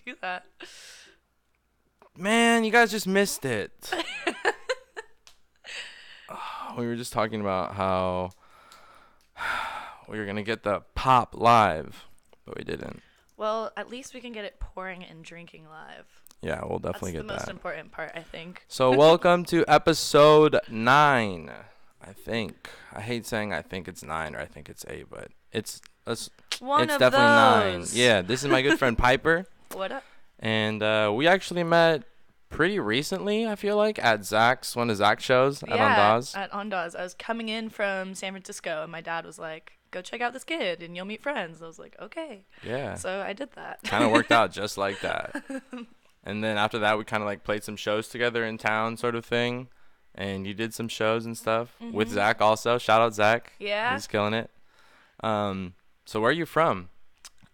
do that. Man, you guys just missed it. We were just talking about how we were going to get the pop live, but we didn't. Well, at least we can get it pouring and drinking live. Yeah, we'll definitely That's get the most that. important part, I think. So welcome to episode 9, I think. I hate saying I think it's 9 or I think it's 8, but it's One of definitely those. 9. Yeah, this is my good friend Piper. What up? And we actually met pretty recently, I feel like, at one of Zach's shows at Ondaz. At Ondaz. I was coming in from San Francisco, and my dad was like, go check out this kid, and you'll meet friends. I was like, okay. Yeah. So I did that. Kind of worked out just like that. And then after that, we kind of like played some shows together in town sort of thing. And you did some shows and stuff with Zach also. Shout out Zach. Yeah. He's killing it. So where are you from?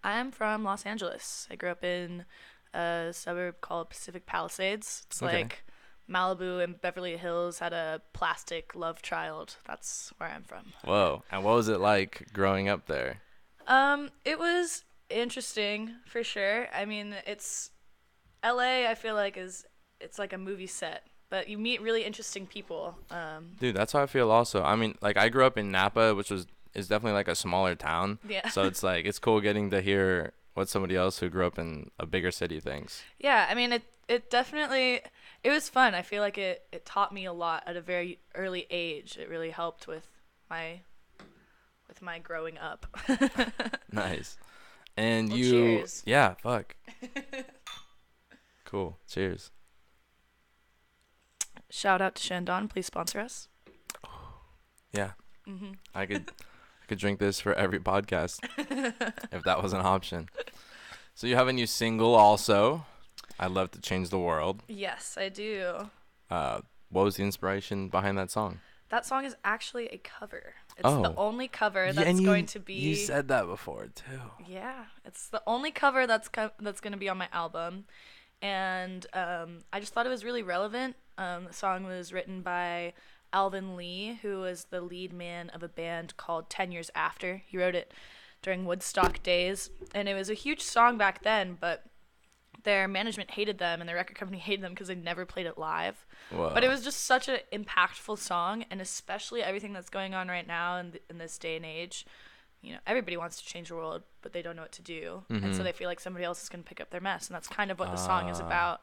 I'm from Los Angeles. I grew up in a suburb called Pacific Palisades. It's Okay. like Malibu and Beverly Hills had a plastic love child. That's where I'm from. Whoa. And what was it like growing up there? It was interesting for sure. I mean, it's LA, I feel like it's like a movie set, but you meet really interesting people. Dude, that's how I feel also. I mean, like I grew up in Napa, which is definitely like a smaller town. Yeah. So it's like it's cool getting to hear what somebody else who grew up in a bigger city thinks. Yeah, I mean it definitely it was fun. I feel like it taught me a lot at a very early age. It really helped with my growing up. Nice. And Well, you cheers. Yeah, fuck. Cool. Cheers. Shout out to Shandon, please sponsor us. Yeah. I could drink this for every podcast if that was an option. So you have a new single also. I'd love to change the world. Yes, I do. What was the inspiration behind that song? That song is actually a cover. It's Oh. the only cover Yeah, that's and going to be. You said that before too. Yeah, it's the only cover that's going to be on my album, and I just thought it was really relevant. The song was written by Alvin Lee, who was the lead man of a band called 10 Years After. He wrote it during Woodstock days, and it was a huge song back then, but their management hated them and their record company hated them because they never played it live. Whoa. But it was just such an impactful song, and especially everything that's going on right now in this day and age. You know, everybody wants to change the world, but they don't know what to do, and so they feel like somebody else is going to pick up their mess, and that's kind of what the song is about.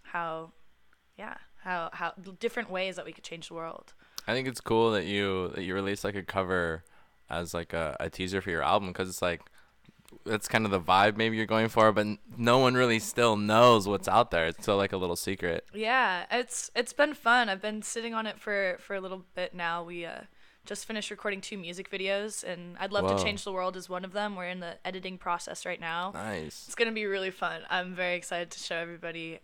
How different ways that we could change the world. I think it's cool that you released like a cover as like a teaser for your album, because it's like that's kind of the vibe maybe you're going for, but no one really still knows what's out there. It's still like a little secret. Yeah, it's been fun. I've been sitting on it for a little bit now. We just finished recording 2 music videos, and I'd love Whoa. to change the world as one of them. We're in the editing process right now. Nice. It's gonna be really fun. I'm very excited to show everybody.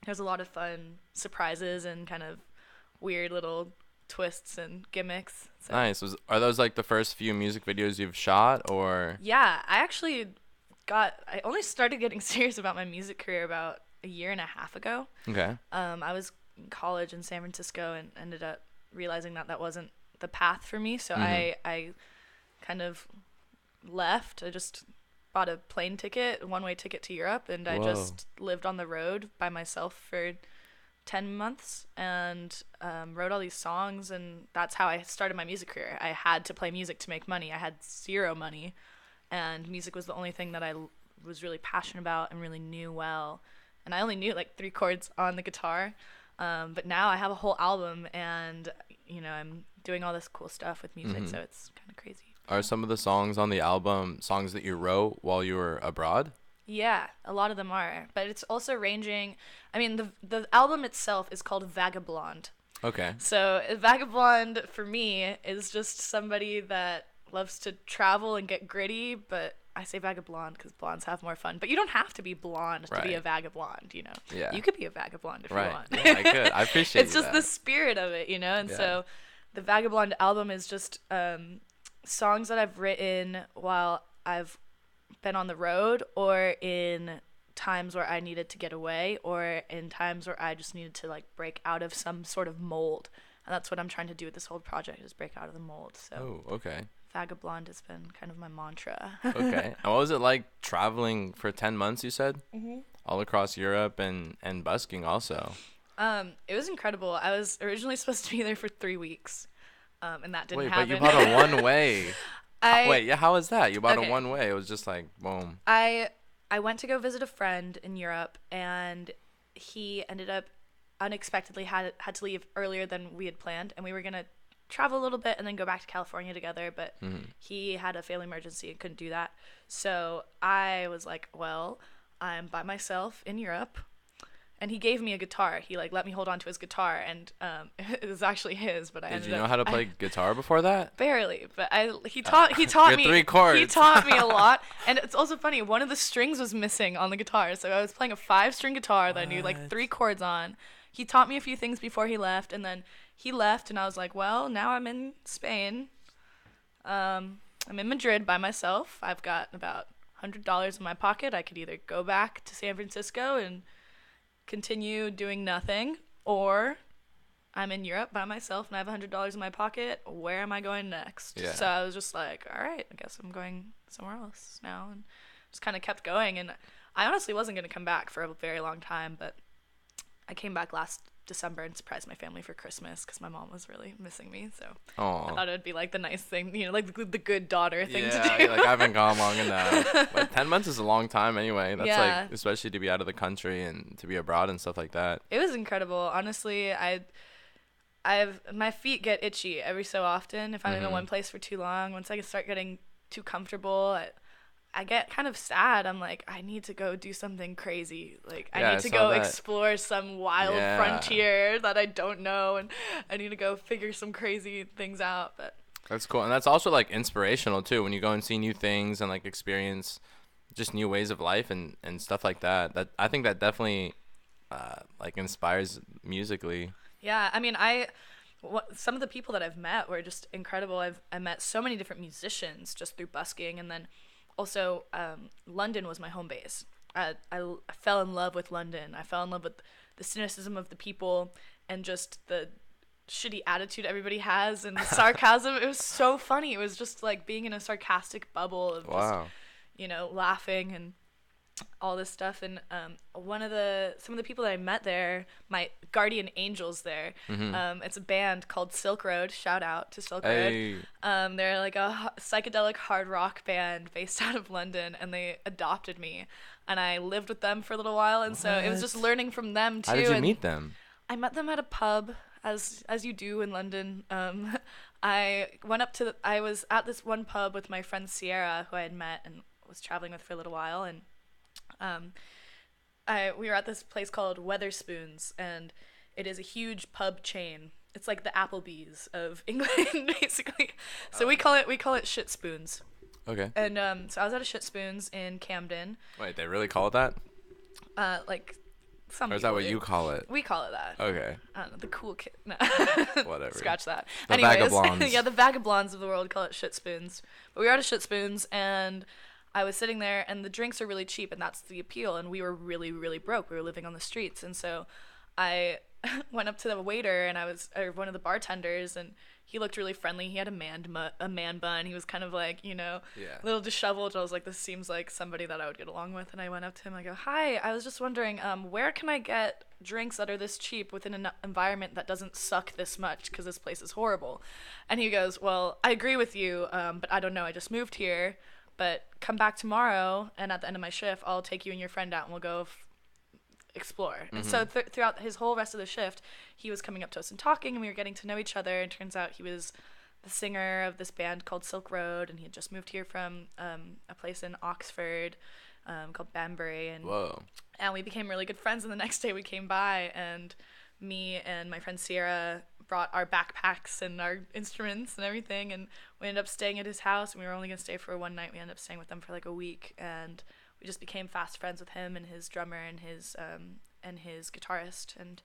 There's a lot of fun surprises and kind of weird little twists and gimmicks. So. Nice. Are those like the first few music videos you've shot, or? Yeah, I only started getting serious about my music career about a year and a half ago. Okay. I was in college in San Francisco and ended up realizing that wasn't the path for me. So I kind of left. I just bought a plane ticket, one-way ticket to Europe, and I Whoa. just lived on the road by myself for 10 months and wrote all these songs, and that's how I started my music career. I had to play music to make money. I had 0 money, and music was the only thing that I was really passionate about and really knew well. And I only knew like 3 chords on the guitar, but now I have a whole album, and you know, I'm doing all this cool stuff with music, so it's kind of crazy. Are some of the songs on the album songs that you wrote while you were abroad? Yeah, a lot of them are, but it's also ranging. I mean, the album itself is called Vagablonde. Okay. So Vagabond for me is just somebody that loves to travel and get gritty, but I say vagabond because blondes have more fun. But you don't have to be blonde to be a Right. vagabond, you know. Yeah. You could be a vagabond if you Right. want. Yeah, I could. I appreciate It's just that. the spirit of it, you know. And Yeah. so the Vagablonde album is just songs that I've written while I've been on the road, or in times where I needed to get away, or in times where I just needed to like break out of some sort of mold. And that's what I'm trying to do with this whole project, is break out of the mold. So Oh, okay. Vagablonde has been kind of my mantra. Okay. And what was it like traveling for 10 months, you said? Mhm. All across Europe and busking also. It was incredible. I was originally supposed to be there for 3 weeks, and that didn't Wait, happen. but you bought a one way. I Wait, yeah, how was that? You bought a Okay. one way. It was just like boom. I went to go visit a friend in Europe, and he ended up unexpectedly had to leave earlier than we had planned, and we were gonna travel a little bit and then go back to California together, but he had a family emergency and couldn't do that. So I was like, well, I'm by myself in Europe. And he gave me a guitar. He like let me hold on to his guitar, and it was actually his. But I Did ended you know up, how to play guitar before that? barely. But he taught Your me 3 chords. He taught me a lot, and it's also funny. One of the strings was missing on the guitar, so I was playing a 5-string guitar that I knew like What? 3 chords on. He taught me a few things before he left, and then he left, and I was like, well, now I'm in Spain. I'm in Madrid by myself. I've got about $100 in my pocket. I could either go back to San Francisco and continue doing nothing, or I'm in Europe by myself and I have $100 in my pocket. Where am I going next? Yeah. So I was just like, all right, I guess I'm going somewhere else now, and just kind of kept going. And I honestly wasn't going to come back for a very long time, but I came back last December and surprised my family for Christmas because my mom was really missing me. So I thought it would be like the nice thing, like the good daughter thing to do. Yeah, like I haven't gone long enough. But 10 months is a long time anyway. That's Yeah. like, especially to be out of the country and to be abroad and stuff like that. It was incredible. Honestly, my feet get itchy every so often if I'm in one place for too long. Once I start getting too comfortable, I get kind of sad. I'm like, I need to go do something crazy. Like, Yeah, I I need to saw go that. explore some wild Yeah. frontier that I don't know, and I need to go figure some crazy things out. But That's cool. And that's also like inspirational too when you go and see new things and like experience just new ways of life and stuff like that. That I think that definitely like inspires musically. yeah, I mean, some of the people that I've met were just incredible. I met so many different musicians just through busking, and then also London was my home base. I fell in love with London. I fell in love with the cynicism of the people and just the shitty attitude everybody has and the sarcasm. It was so funny. It was just like being in a sarcastic bubble of Wow. just, laughing and all this stuff. And some of the people that I met there, my guardian angels there, it's a band called Silk Road. Shout out to Silk Hey. Road. They're like a psychedelic hard rock band based out of London, and they adopted me, and I lived with them for a little while, and so it was just What? learning from them too. How did you and meet them? I met them at a pub, as you do in London. I was at this one pub with my friend Sierra, who I had met and was traveling with for a little while, and we were at this place called Weatherspoons, and it is a huge pub chain. It's like the Applebee's of England, basically. So we call it Shit Spoons. Okay. And so I was at a Shit Spoons in Camden. Wait, they really call it that? Like some. Or is that people what do. you call it? We call it that. Okay. I don't know, the cool kid. No. Whatever. Scratch that. The Anyways, Vagablondes. yeah, the Vagablondes of the world call it Shit Spoons. But we were at a Shit Spoons, and I was sitting there, and the drinks are really cheap, and that's the appeal. And we were really, really broke. We were living on the streets, and so I went up to the waiter, and or one of the bartenders, and he looked really friendly. He had a man bun. He was kind of like, a little disheveled. I was like, this seems like somebody that I would get along with. And I went up to him. I go, hi, I was just wondering, where can I get drinks that are this cheap within an environment that doesn't suck this much? Because this place is horrible. And he goes, well, I agree with you, but I don't know. I just moved here. But come back tomorrow, and at the end of my shift, I'll take you and your friend out, and we'll go explore. And so throughout his whole rest of the shift, he was coming up to us and talking, and we were getting to know each other. And turns out he was the singer of this band called Silk Road, and he had just moved here from a place in Oxford called Banbury. And Whoa. And we became really good friends. And the next day we came by, and me and my friend Sierra brought our backpacks and our instruments and everything, and we ended up staying at his house. And we were only gonna stay for one night. We ended up staying with them for like a week, and we just became fast friends with him and his drummer and his guitarist, and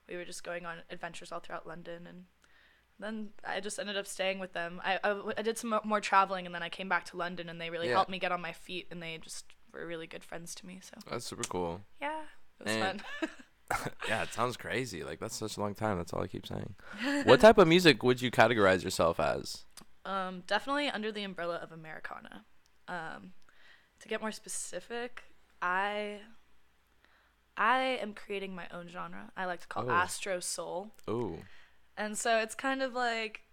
we were just going on adventures all throughout London. And then I just ended up staying with them. I did some more traveling, and then I came back to London, and they really helped me get on my feet, and they just were really good friends to me. So That's super cool. yeah, it was And- fun. Yeah, it sounds crazy. Like, that's such a long time. That's all I keep saying. What type of music would you categorize yourself as? Definitely under the umbrella of Americana. To get more specific, I I am creating my own genre. I like to call Oh. Astro Soul. Oh. And so it's kind of like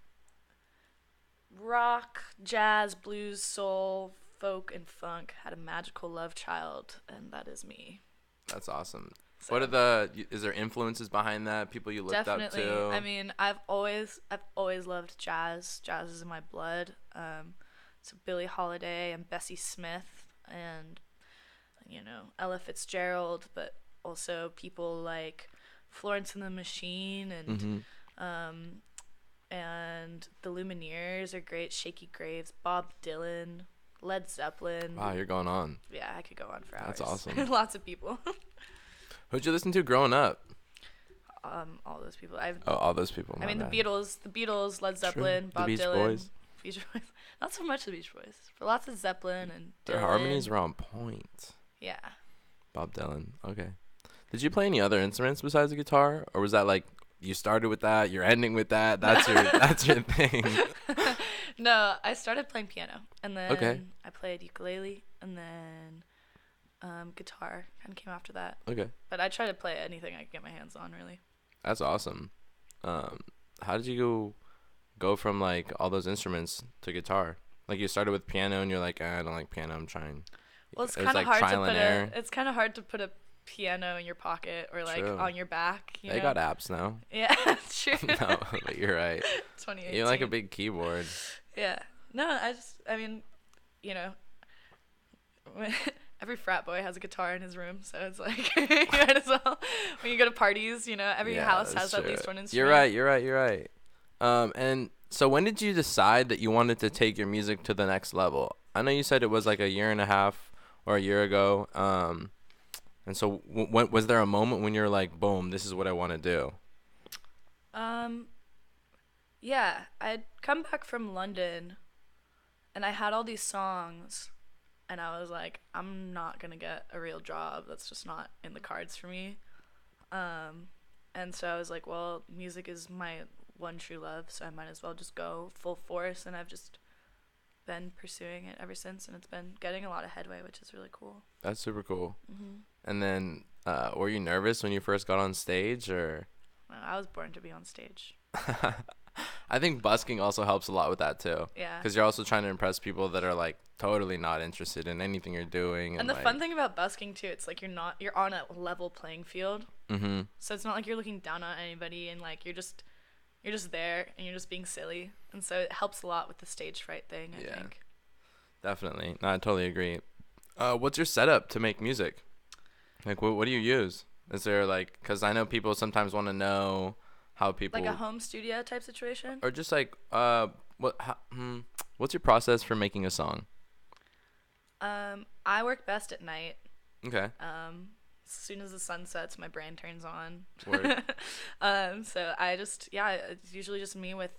rock, jazz, blues, soul, folk, and funk had a magical love child, and that is me. That's awesome. So, What are the? Is there influences behind that? People you looked definitely. up to? I mean, I've always loved jazz. Jazz is in my blood. So Billie Holiday and Bessie Smith, and Ella Fitzgerald, but also people like Florence and the Machine and Mm-hmm. and the Lumineers are great. Shaky Graves, Bob Dylan, Led Zeppelin. Wow, you're going on. Yeah, I could go on for hours. That's awesome. Lots of people. Who'd you listen to growing up? All those people. All those people. I mean, bad. the Beatles, Led Zeppelin, The Bob Beach Dylan, Boys. Beach Boys. Not so much the Beach Boys, but lots of Zeppelin and Their Dylan. harmonies were on point. Yeah. Bob Dylan. Okay. Did you play any other instruments besides the guitar, or was that like you started with that, you're ending with that? That's your that's your thing. No, I started playing piano, and then Okay. I played ukulele, and then guitar kind of came after that. Okay. But I try to play anything I can get my hands on, really. That's awesome. How did you go from like all those instruments to guitar? Like you started with piano and you're like, I don't like piano. I'm trying. Well, it's It was, kind of like, hard to trial and put error. it's kind of hard to put a piano in your pocket or like True. on your back. You They know? got apps now. Yeah, it's true. No, but you're right. 2018. You like a big keyboard. Yeah. No, I mean, you know, every frat boy has a guitar in his room, so it's like you might as well. When you go to parties, every Yeah, house that's has at true. least one instrument. You're right. And so when did you decide that you wanted to take your music to the next level? I know you said it was like a year and a half or a year ago. And so when was there a moment when you're like, boom, this is what I want to do? Yeah, I'd come back from London, and I had all these songs, and I was like, I'm not gonna get a real job. That's just not in the cards for me. And so I was like, well, music is my one true love, so I might as well just go full force, and I've just been pursuing it ever since, and it's been getting a lot of headway, which is really cool. That's super cool. Mm-hmm. And then were you nervous when you first got on stage, or? I was born to be on stage. I think busking also helps a lot with that too. Yeah. Because you're also trying to impress people that are like totally not interested in anything you're doing. And the like, fun thing about busking too, it's like you're on a level playing field. Mm-hmm. So it's not like you're looking down on anybody, and like you're just there and you're just being silly. And so it helps a lot with the stage fright thing, I think. Definitely. No, I totally agree. What's your setup to make music? Like, what do you use? Is there like, because I know people sometimes want to know how people Like a home studio type situation? or just like what's your process for making a song? I work best at night. Okay. As soon as the sun sets, my brain turns on. Word. So it's usually just me with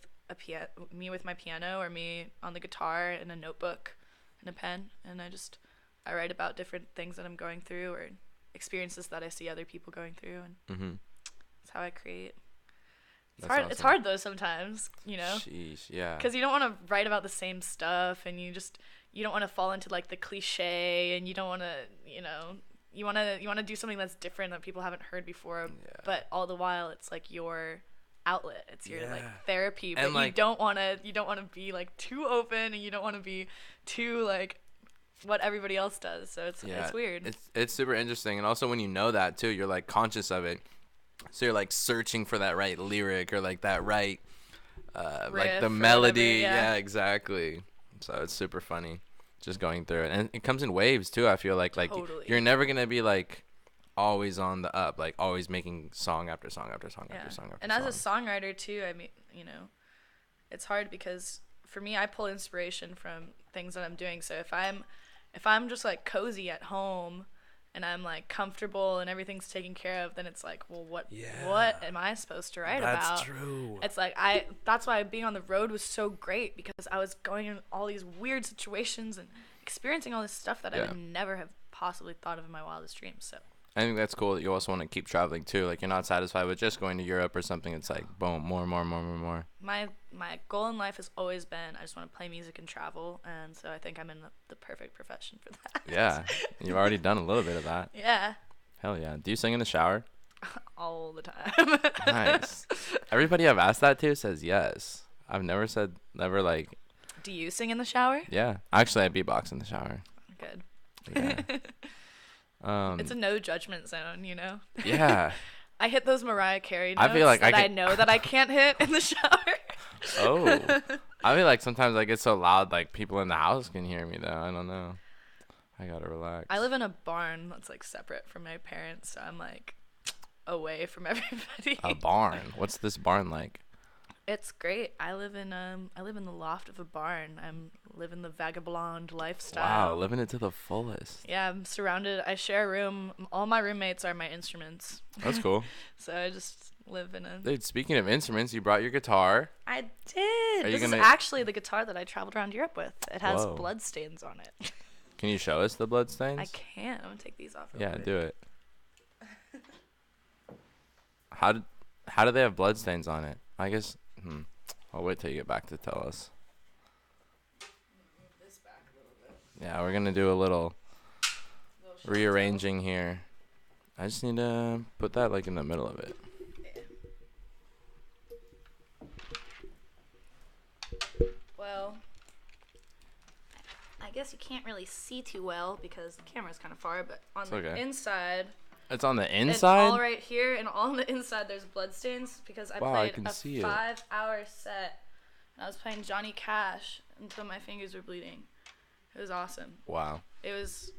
me with my piano, or me on the guitar and a notebook and a pen, and I write about different things that I'm going through or experiences that I see other people going through, and that's how I create. It's hard. Awesome. It's hard though sometimes, Sheesh, yeah. because you don't want to write about the same stuff, and you don't want to fall into like the cliche, and you don't want to, you want to do something that's different that people haven't heard before, but all the while it's like your outlet, it's your like therapy, but And, like, you don't want to be like too open, and you don't want to be too like what everybody else does, so it's weird. It's super interesting, and also when you know that too, you're like conscious of it, so you're like searching for that right lyric or like that right like the Riff or melody. whatever, yeah. Yeah, exactly. So it's super funny just going through it, and it comes in waves too. I feel like Totally. you're never gonna be like always on the up, like always making song after song after song after song after and song. as a songwriter too, I mean, it's hard because for me, I pull inspiration from things that I'm doing. So if I'm just like cozy at home and I'm like comfortable and everything's taken care of, then it's like, well, what am I supposed to write about? That's true. It's like that's why being on the road was so great, because I was going in all these weird situations and experiencing all this stuff that I would never have possibly thought of in my wildest dreams. So I think that's cool that you also want to keep traveling too. Like you're not satisfied with just going to Europe or something. It's like boom, more. My goal in life has always been I just want to play music and travel, and so I think I'm in the perfect profession for that. Yeah, you've already done a little bit of that. Yeah. Hell yeah. Do you sing in the shower? All the time. Nice. Everybody I've asked that to says yes. I've never said never like. Do you sing in the shower? Yeah, actually I beatbox in the shower. Good. Yeah. It's a no judgment zone, you know. Yeah. I hit those Mariah Carey notes I feel like I know that I can't hit in the shower. Oh. I feel like sometimes I get so loud like people in the house can hear me though. I don't know. I gotta relax. I live in a barn that's like separate from my parents, so I'm like away from everybody. A barn. What's this barn like? It's great. I live in the loft of a barn. I'm living the vagabonde lifestyle. Wow, living it to the fullest. Yeah, I'm surrounded. I share a room. All my roommates are my instruments. That's cool. So I just live in a. Dude, speaking of instruments, you brought your guitar. I did. This is actually the guitar that I traveled around Europe with. It has blood stains on it. Can you show us the blood stains? I can't. I'm gonna take these off. Yeah, do it. How do they have blood stains on it? I guess. I'll wait till you get back to tell us. Move this back a little bit. Yeah, we're gonna do a little rearranging here. I just need to put that like in the middle of it. Yeah. Well, I guess you can't really see too well because the camera's kind of far, but on the inside. It's on the inside? And all right here and all on the inside there's bloodstains because I played a 5-hour set. And I was playing Johnny Cash until my fingers were bleeding. It was awesome. Wow. It was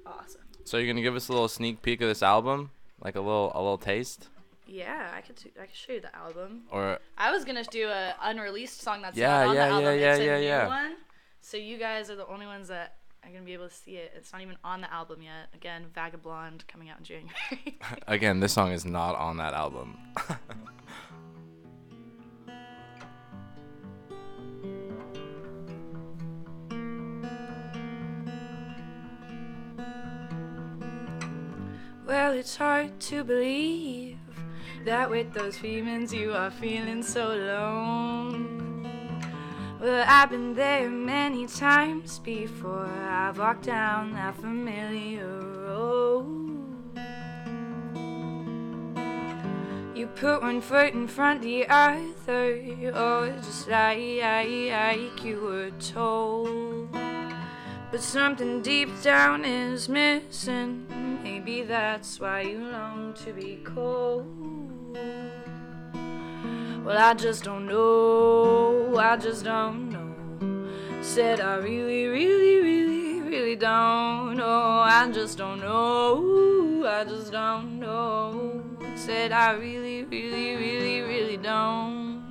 awesome. So you're gonna give us a little sneak peek of this album? Like a little taste? Yeah, I could show you the album. Or I was gonna do a unreleased song that's not on the album. It's a new one. So you guys are the only ones that are going to be able to see it. It's not even on the album yet. Again, Vagablonde coming out in January. Again, this song is not on that album. Well, it's hard to believe that with those feelings you are feeling so alone. Well, I've been there many times before. I've walked down that familiar road. You put one foot in front of the other, oh, just like you were told. But something deep down is missing. Maybe that's why you long to be cold. Well, I just don't know, I just don't know. Said I really don't know. I just don't know, I just don't know. Said I really don't.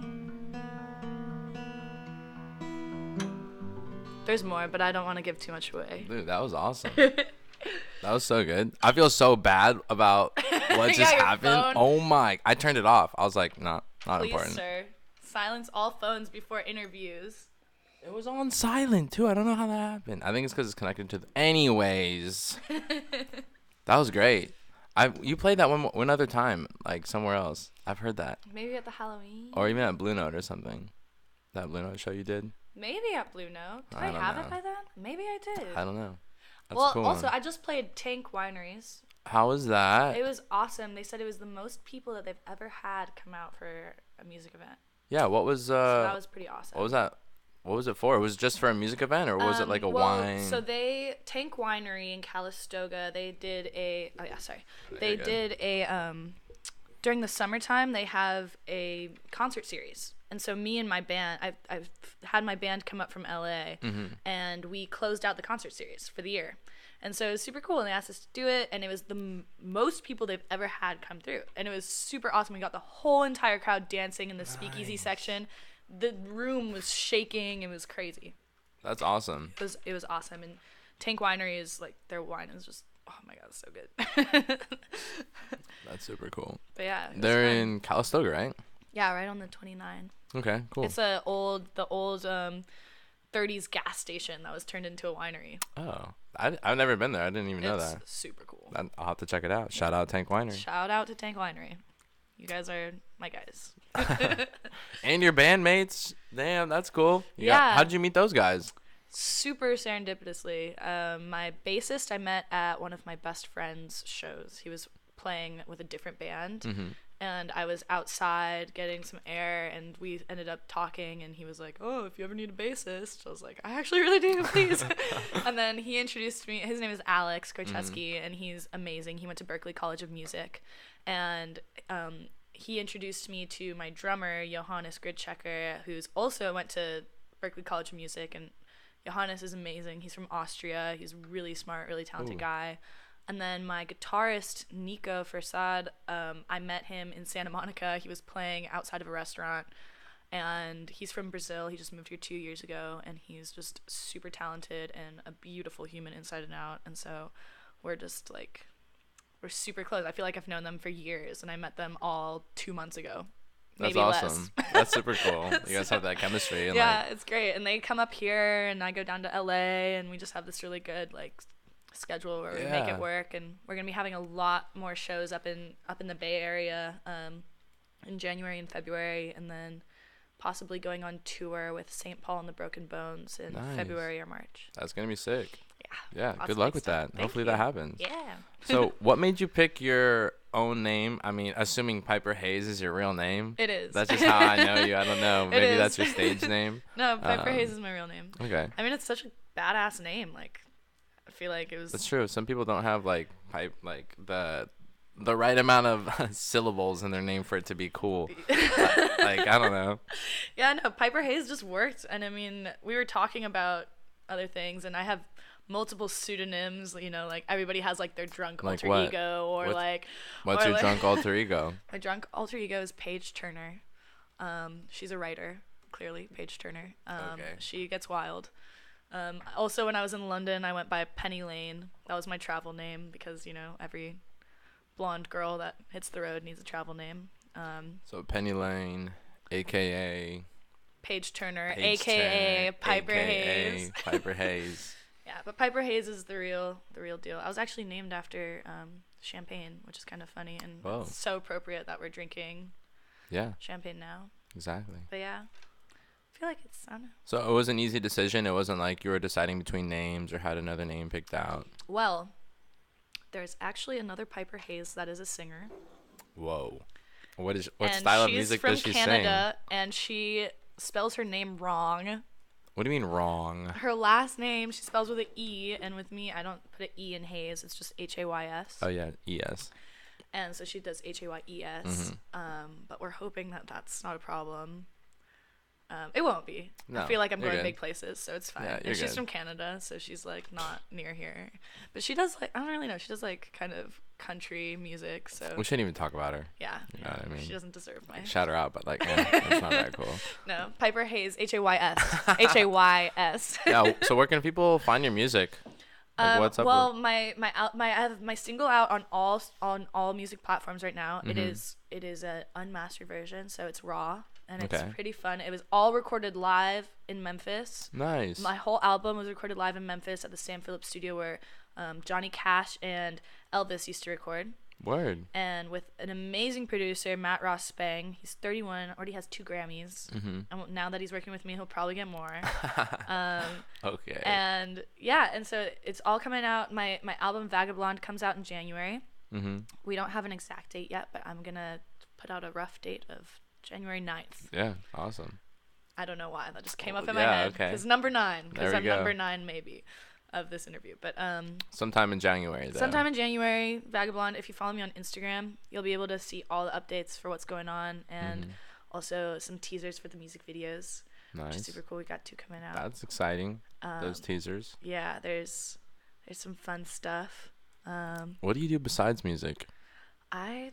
There's more, but I don't want to give too much away. Dude, that was awesome. That was so good. I feel so bad about what just happened. Phone. Oh my. I turned it off. I was like, not Please, important. Sir. Silence all phones before interviews. It was on silent, too. I don't know how that happened. I think it's because it's connected to the... Anyways. That was great. You played that one other time, like somewhere else. I've heard that. Maybe at the Halloween. Or even at Blue Note or something. That Blue Note show you did? Maybe at Blue Note. Did I have it by then? Maybe I did. I don't know. That's well, cool. Also, I just played Tank Wineries. How was that? It was awesome. They said it was the most people that they've ever had come out for a music event. Yeah, what was... so that was pretty awesome. What was that? What was it for? Was it just for a music event, or was it like a wine? So Tank Winery in Calistoga, they did a... Oh, yeah, sorry. They did a... during the summertime, they have a concert series. And so me and my band, I've had my band come up from LA, and we closed out the concert series for the year. And so it was super cool, and they asked us to do it, and it was the most people they've ever had come through. And it was super awesome. We got the whole entire crowd dancing in the speakeasy section. The room was shaking. It was crazy. That's awesome. It was awesome. And Tank Winery is, like, their wine is just, oh my God, it's so good. That's super cool. But yeah. They're in Calistoga, right? Yeah, right on the 29. Okay, cool. It's the old 30s gas station that was turned into a winery. Oh, I've never been there. I didn't even know that. It's super cool. I'll have to check it out. Shout out Tank Winery. Shout out to Tank Winery. You guys are my guys. And your bandmates. Damn, that's cool. Yeah. How did you meet those guys? Super serendipitously. My bassist I met at one of my best friend's shows. He was playing with a different band. Mm-hmm. And I was outside getting some air, and we ended up talking, and he was like, oh, if you ever need a bassist. I was like, I actually really do, please. And then he introduced me. His name is Alex Korcheski, and he's amazing. He went to Berklee College of Music. And he introduced me to my drummer, Johannes Gridchecker, who's also went to Berklee College of Music. And Johannes is amazing. He's from Austria. He's a really smart, really talented guy. And then my guitarist, Nico Forsad, I met him in Santa Monica. He was playing outside of a restaurant, and he's from Brazil. He just moved here 2 years ago, and he's just super talented and a beautiful human inside and out. And so we're just like, we're super close. I feel like I've known them for years, and I met them all 2 months ago. That's Maybe awesome. Less. That's super cool. You guys have that chemistry. And yeah, it's great. And they come up here, and I go down to LA, and we just have this really good like schedule where we make it work. And we're gonna be having a lot more shows up in the Bay Area in January and February, and then possibly going on tour with St. Paul and the Broken Bones in February or March. That's gonna be sick. Yeah. Good luck with that. Hopefully that happens. Yeah. So what made you pick your own name? I mean, assuming Piper Hayes is your real name. It is. That's just how I know you. I don't know. Maybe that's your stage name. No, Piper Hayes is my real name. Okay. I mean, it's such a badass name. Like, I feel like it was. That's true. Some people don't have like the right amount of syllables in their name for it to be cool. Like, I don't know. Yeah, no, Piper Hayes just worked. And I mean, we were talking about other things, and I have multiple pseudonyms, you know, like everybody has like their drunk Like alter what? ego, or What's your drunk alter ego? My drunk alter ego is Paige Turner. She's a writer, clearly, Paige Turner. Okay. She gets wild. Also, when I was in London, I went by Penny Lane. That was my travel name because, you know, every blonde girl that hits the road needs a travel name. So Penny Lane, a.k.a. Paige Turner, a.k.a. Piper Hayes. Piper Hayes. Yeah, but Piper Hayes is the real deal. I was actually named after champagne, which is kind of funny, and it's so appropriate that we're drinking champagne now. Exactly. But yeah, I feel like it's, I don't know. So it was an easy decision. It wasn't like you were deciding between names or had another name picked out. Well, there's actually another Piper Hayes that is a singer. Whoa. What style of music does she sing? She's from Canada, and she spells her name wrong. What do you mean wrong? Her last name, she spells with an E, and with me, I don't put an E in Hayes. It's just Hays. Oh, yeah, E-S. And so she does Hayes. But we're hoping that that's not a problem. It won't be. No, I feel like I'm going good. big places, so it's fine. Yeah, and she's good. from Canada, so she's like not near here. But she does like, I don't really know. She does like kind of country music. So We shouldn't even talk about her. yeah, You know what I mean? She doesn't deserve my Shout her out, but like, it's not that cool. No, Piper Hayes, Hays. Yeah. So where can people find your music? Like, what's up? Well, I have my single out on all music platforms right now. Mm-hmm. It is an unmastered version, so it's raw, and it's Okay. pretty fun. It was all recorded live in Memphis. Nice. My whole album was recorded live in Memphis at the Sam Phillips studio where Johnny Cash and Elvis used to record. Word. And with an amazing producer, Matt Ross Spang. He's 31, already has 2 Grammys. Mm-hmm. And now that he's working with me, he'll probably get more. Okay. And yeah, and so it's all coming out. My album Vagablonde comes out in January. Mm-hmm. We don't have an exact date yet, but I'm gonna put out a rough date of January 9th. Yeah. Awesome. I don't know why. That just came up in Yeah, my head. okay. Because number 9. Because There we I'm go. number 9 maybe of this interview. But Sometime in January, though. sometime in January, Vagablonde. If you follow me on Instagram, you'll be able to see all the updates for what's going on, and also some teasers for the music videos, which is Nice. super cool. We got 2 coming out. That's exciting. Those teasers. Yeah, there's some fun stuff. What do you do besides music? I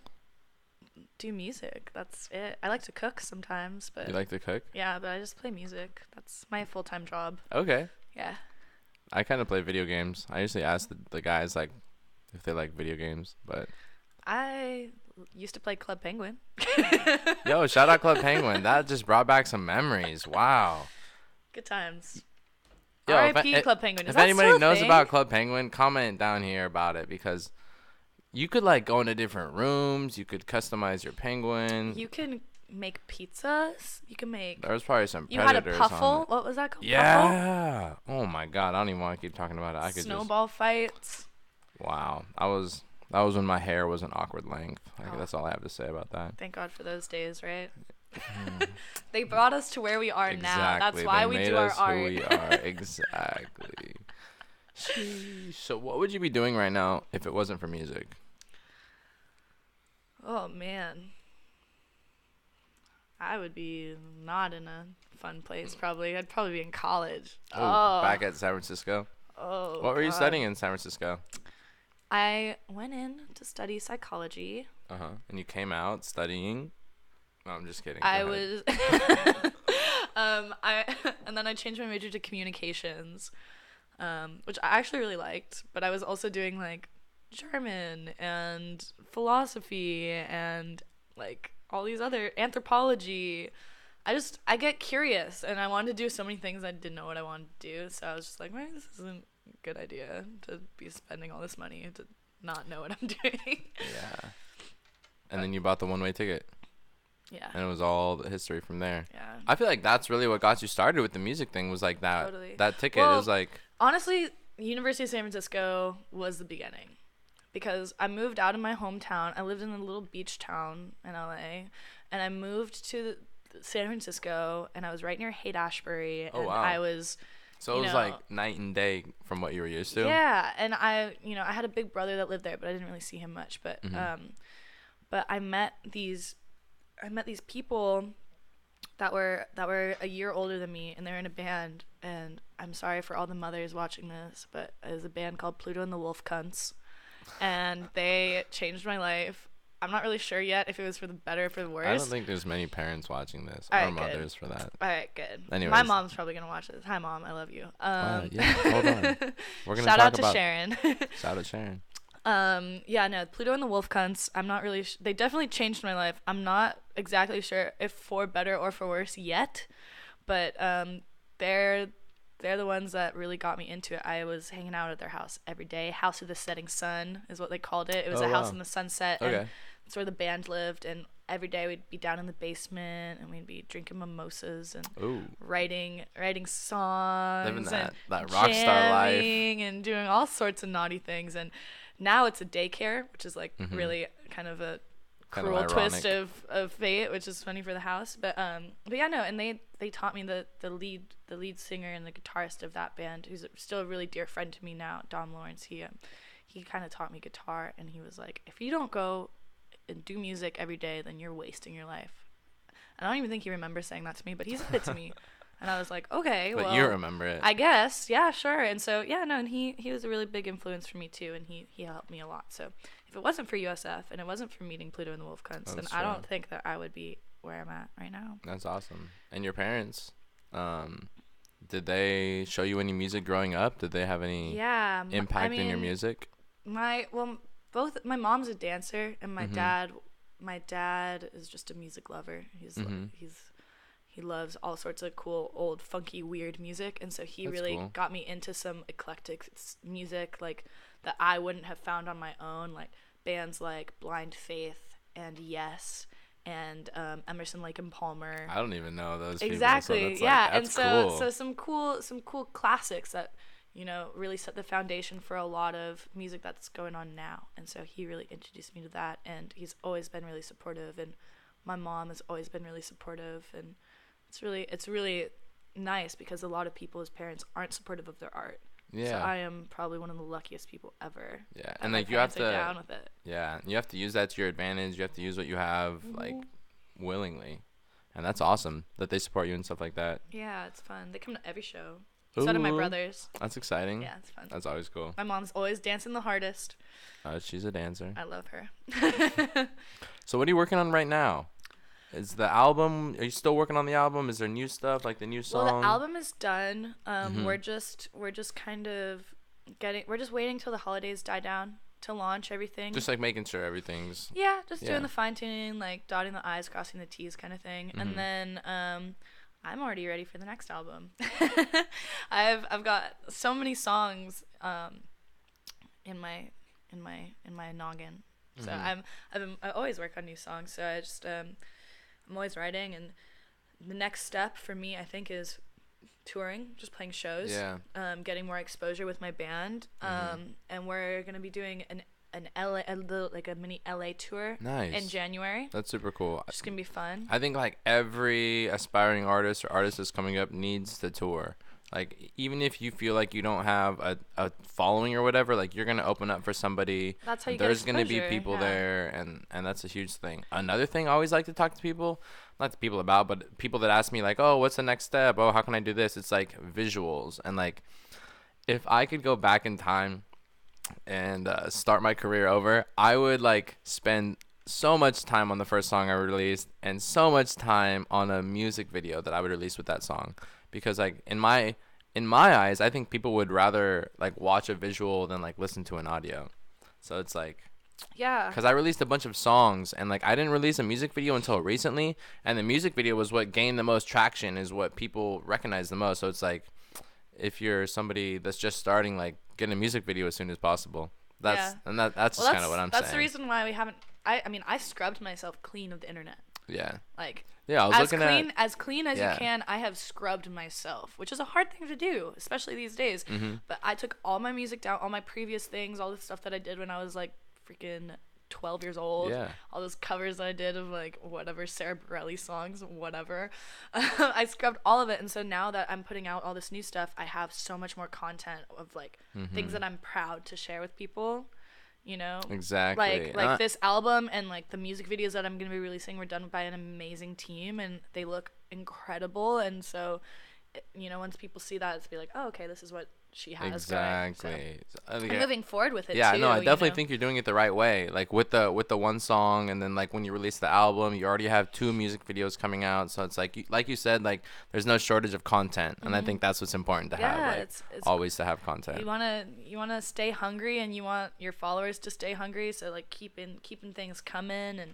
do music. That's it. I like to cook sometimes, but You like to cook? yeah, but I just play music. That's my full-time job. Okay. Yeah. I kind of play video games. I usually ask the guys like if they like video games, but I used to play Club Penguin. yo, shout out Club Penguin. That just brought back some memories. Wow. Good times. Yo, R.I.P. Club Penguin. Is If that anybody still a knows thing? about Club Penguin, comment down here about it because You could like go into different rooms. You could customize your penguin. You can make pizzas. You can make. There was probably some You had a predators on puffle. it. What was that called? Puffle? Yeah. Oh my God. I don't even want to keep talking about it. I could Snowball fights. Wow. That was when my hair was an awkward length. Like, Oh. that's all I have to say about that. Thank God for those days, right? They brought us to where we are now. That's Exactly. why They we made do our us art. who we are. Exactly. Sheesh. So what would you be doing right now if it wasn't for music? Oh man, I would be not in a fun place. Probably, I'd probably be in college. Oh, back at San Francisco. Oh. What were you God. studying in San Francisco? I went in to study psychology. And you came out studying. No, I'm just kidding. I Go ahead. was. And then I changed my major to communications, which I actually really liked. But I was also doing like German and philosophy and like all these other anthropology. I get curious and I wanted to do so many things I didn't know what I wanted to do. So I was just like, maybe this isn't a good idea to be spending all this money to not know what I'm doing. Yeah. And then you bought the one-way ticket. Yeah. And it was all the history from there. Yeah. I feel like that's really what got you started with the music thing was like that. Totally. That ticket. Well, it was like. Honestly, University of San Francisco was the beginning. Because I moved out of my hometown. I lived in a little beach town in LA. And I moved to San Francisco. And I was right near Haight-Ashbury. Oh, and wow. I was... So it was like night and day from what you were used to? Yeah. And I had a big brother that lived there. But I didn't really see him much. But but I met these people that were a year older than me, and they're in a band. And I'm sorry for all the mothers watching this, but it was a band called Pluto and the Wolf Cunts, and they changed my life. I'm not really sure yet if it was for the better or for the worse. I don't think there's many parents watching this All or right, mothers good. for that. All right, good. Anyways. My mom's probably gonna watch this. Hi, Mom, I love you. Yeah, hold on. We're gonna Shout talk out to about Sharon. Shout out Sharon. Yeah, no, Pluto and the Wolf Cunts. I'm not really. They definitely changed my life. I'm not exactly sure if for better or for worse yet, but they're the ones that really got me into it. I was hanging out at their house every day. House of the Setting Sun is what they called it. It was a house in the sunset. Okay. And that's where the band lived. And every day we'd be down in the basement and we'd be drinking mimosas and writing songs, living that and rock star life, and doing all sorts of naughty things. And now it's a daycare, which is like really kind of a cruel twist of fate, which is funny for the house. But yeah, no, and they taught me the lead singer and the guitarist of that band, who's still a really dear friend to me now, Dom Lawrence. He kind of taught me guitar, and he was like, if you don't go and do music every day, then you're wasting your life. And I don't even think he remembers saying that to me, but he said it to me. And I was like, okay, but you remember it. I guess. Yeah, sure. And so, yeah, no, and he was a really big influence for me, too, and he helped me a lot. So if it wasn't for USF and it wasn't for meeting Pluto and the Wolf Cunts, then I don't think that I would be where I'm at right now. That's awesome. And your parents, did they show you any music growing up? Did they have any impact in your music? Both my mom's a dancer, and my dad is just a music lover. He loves all sorts of cool, old, funky, weird music, and so he really got me into some eclectic music like that I wouldn't have found on my own, like bands like Blind Faith and Yes and Emerson, Lake and Palmer. I don't even know those exactly. people. So that's cool. So some cool classics that really set the foundation for a lot of music that's going on now. And so he really introduced me to that, and he's always been really supportive, and my mom has always been really supportive, and it's really nice because a lot of people as parents aren't supportive of their art. Yeah. So I am probably one of the luckiest people ever. Yeah. And like you have to down with it. Yeah. You have to use that to your advantage. You have to use what you have like willingly. And that's awesome that they support you and stuff like that. Yeah, it's fun. They come to every show. So do my brothers. That's exciting. Yeah, it's fun. That's always cool. My mom's always dancing the hardest. She's a dancer. I love her. So what are you working on right now? Is the album? Are you still working on the album? Is there new stuff like the new song? Well, the album is done. We're just kind of we're just waiting till the holidays die down to launch everything. Just like making sure everything's. Yeah, just doing the fine tuning, like dotting the I's, crossing the T's kind of thing, and then I'm already ready for the next album. I've got so many songs in my in my noggin. So Mm-hmm. I always work on new songs. So I just I'm always writing, and the next step for me, I think, is touring, just playing shows, Yeah. getting more exposure with my band, Mm-hmm. and we're gonna be doing an LA, like a mini LA tour in Nice. January. That's super cool. Just gonna be fun. I think like every aspiring artist or artist that's coming up needs to tour. Like even if you feel like you don't have a following or whatever, like you're gonna open up for somebody. That's how you get There's gonna be exposure. people Yeah. there, and that's a huge thing. Another thing I always like to talk to people, not to people about, but people that ask me like, oh, what's the next step? Oh, how can I do this? It's like visuals, and like if I could go back in time and start my career over, I would like spend so much time on the first song I released and so much time on a music video that I would release with that song, because like in my eyes, I think people would rather like watch a visual than like listen to an audio. So it's like, Yeah. because I released a bunch of songs and like I didn't release a music video until recently, and the music video was what gained the most traction, is what people recognize the most. So it's like, if you're somebody that's just starting, like get a music video as soon as possible. Yeah. That's Well, just kind of what I'm saying. that's the reason why we haven't. I mean, I scrubbed myself clean of the internet. Yeah. Like, Yeah, I was looking as clean as Yeah. you can. I have scrubbed myself, which is a hard thing to do, especially these days. But I took all my music down, all my previous things, all the stuff that I did when I was like freaking 12 years old. Yeah. All those covers I did of like whatever Sarah Bareilles songs, whatever. I scrubbed all of it, and so now that I'm putting out all this new stuff, I have so much more content of like things that I'm proud to share with people. You know, Exactly. like this album and like the music videos that I'm gonna be releasing were done by an amazing team, and they look incredible. And so, you know, once people see that, it's be like, oh, okay, this is what she has Exactly. going. So I think I'm moving forward with it. Yeah, too, no, I you definitely know? think you're doing it the right way. Like with the one song, and then like when you release the album, you already have 2 music videos coming out. So it's like you said, like there's no shortage of content, and I think that's what's important to have. Like it's always to have content. you wanna stay hungry, and you want your followers to stay hungry. So like keeping things coming, and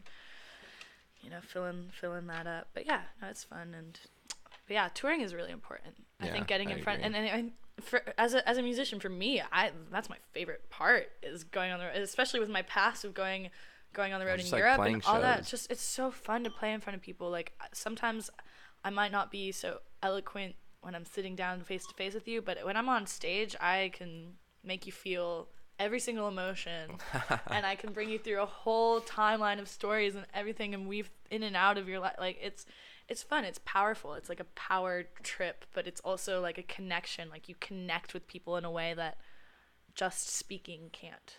you know, filling that up. But yeah, no, it's fun. But yeah, touring is really important. I Yeah, think getting I in front, agree. and for as a musician, for me, that's my favorite part, is going on the road, especially with my past of going on the road in just, like, Europe playing and all that. shows. Just, it's so fun to play in front of people. Like sometimes I might not be so eloquent when I'm sitting down face to face with you, but when I'm on stage, I can make you feel every single emotion, and I can bring you through a whole timeline of stories and everything, and weave in and out of your life. Like it's fun. It's powerful. It's like a power trip, but it's also like a connection. Like you connect with people in a way that just speaking can't.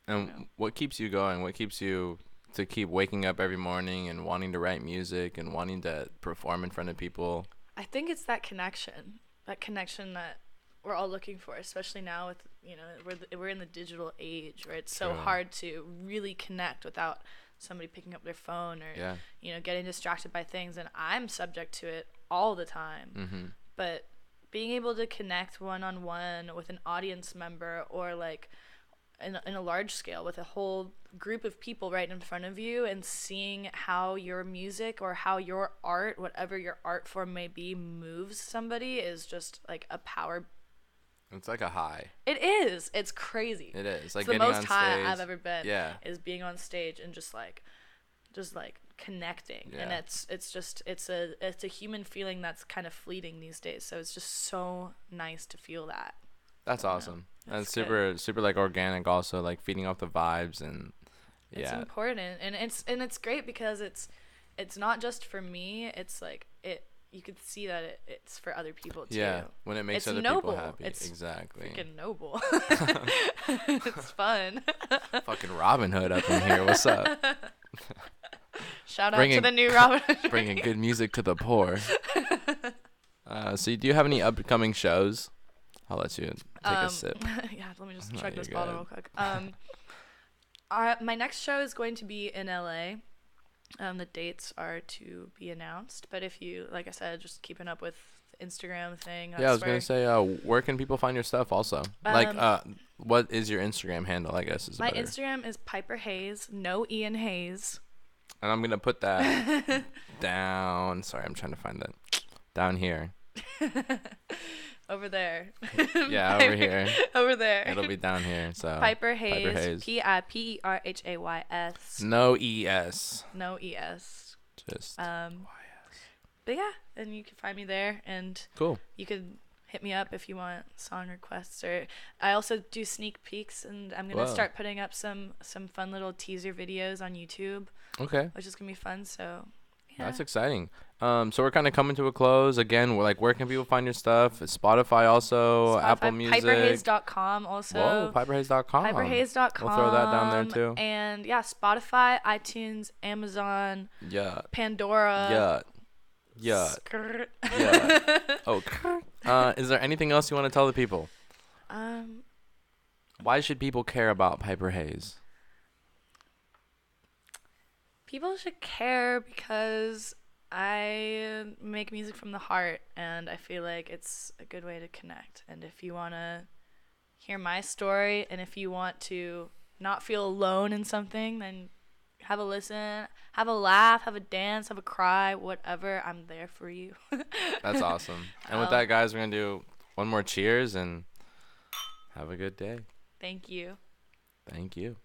And what keeps you going? What keeps you to keep waking up every morning and wanting to write music and wanting to perform in front of people? I think it's that connection that we're all looking for, especially now with, you know, we're in the digital age where it's so True. hard to really connect without somebody picking up their phone or Yeah. you know, getting distracted by things, and I'm subject to it all the time. But being able to connect one-on-one with an audience member, or like in a large scale with a whole group of people right in front of you, and seeing how your music or how your art, whatever your art form may be, moves somebody, is just like a power. It's like a high. It is. It's crazy. It is. Like It's the getting most on high stage. I've ever been. Yeah. Is being on stage and just like connecting. And Yeah. it's a human feeling that's kind of fleeting these days. So it's just so nice to feel that. That's awesome. And It's super super like organic, also like feeding off the vibes, and It's yeah. important, and it's great because it's not just for me. It's like you could see that it's for other people too. Yeah, when it makes It's other noble. people happy. It's Exactly. freaking noble. It's fun. Fucking Robin Hood up in here. What's up? Shout out Bringing- to the new Robin. Bringing good music to the poor. So do you have any upcoming shows? I'll let you take a sip. Yeah, let me just No, chug you're this bottle good. real quick. My next show is going to be in LA. The dates are to be announced, but if you, like I said, just keeping up with the Instagram thing. Yeah, I was that's where gonna say, where can people find your stuff? Also, what is your Instagram handle? I guess is my better. Instagram is Piper Hayes, no Ian Hayes. And I'm gonna put that down. Sorry, I'm trying to find that down here. over there. Yeah, over here. Over there. It'll be down here. So Piper Hayes. Piper Hayes. Piperhays. No ES. No ES. Just But yeah, and you can find me there, and cool. you could hit me up if you want song requests, or I also do sneak peeks, and I'm gonna start putting up some fun little teaser videos on YouTube. Okay. Which is gonna be fun. So yeah. That's exciting. So we're kind of coming to a close again. We're like, where can people find your stuff? Spotify also, Apple Music, Piperhays.com also. Whoa, Piperhays.com. Piperhays.com. We'll throw that down there too. And yeah, Spotify, iTunes, Amazon, Pandora. Yeah. Skirt. Yeah. Okay. Is there anything else you want to tell the people? Why should people care about Piper Hayes? People should care because I make music from the heart, and I feel like it's a good way to connect. And if you want to hear my story, and if you want to not feel alone in something, then have a listen, have a laugh, have a dance, have a cry, whatever. I'm there for you. That's awesome. And with that, guys, we're going to do one more cheers and have a good day. Thank you. Thank you.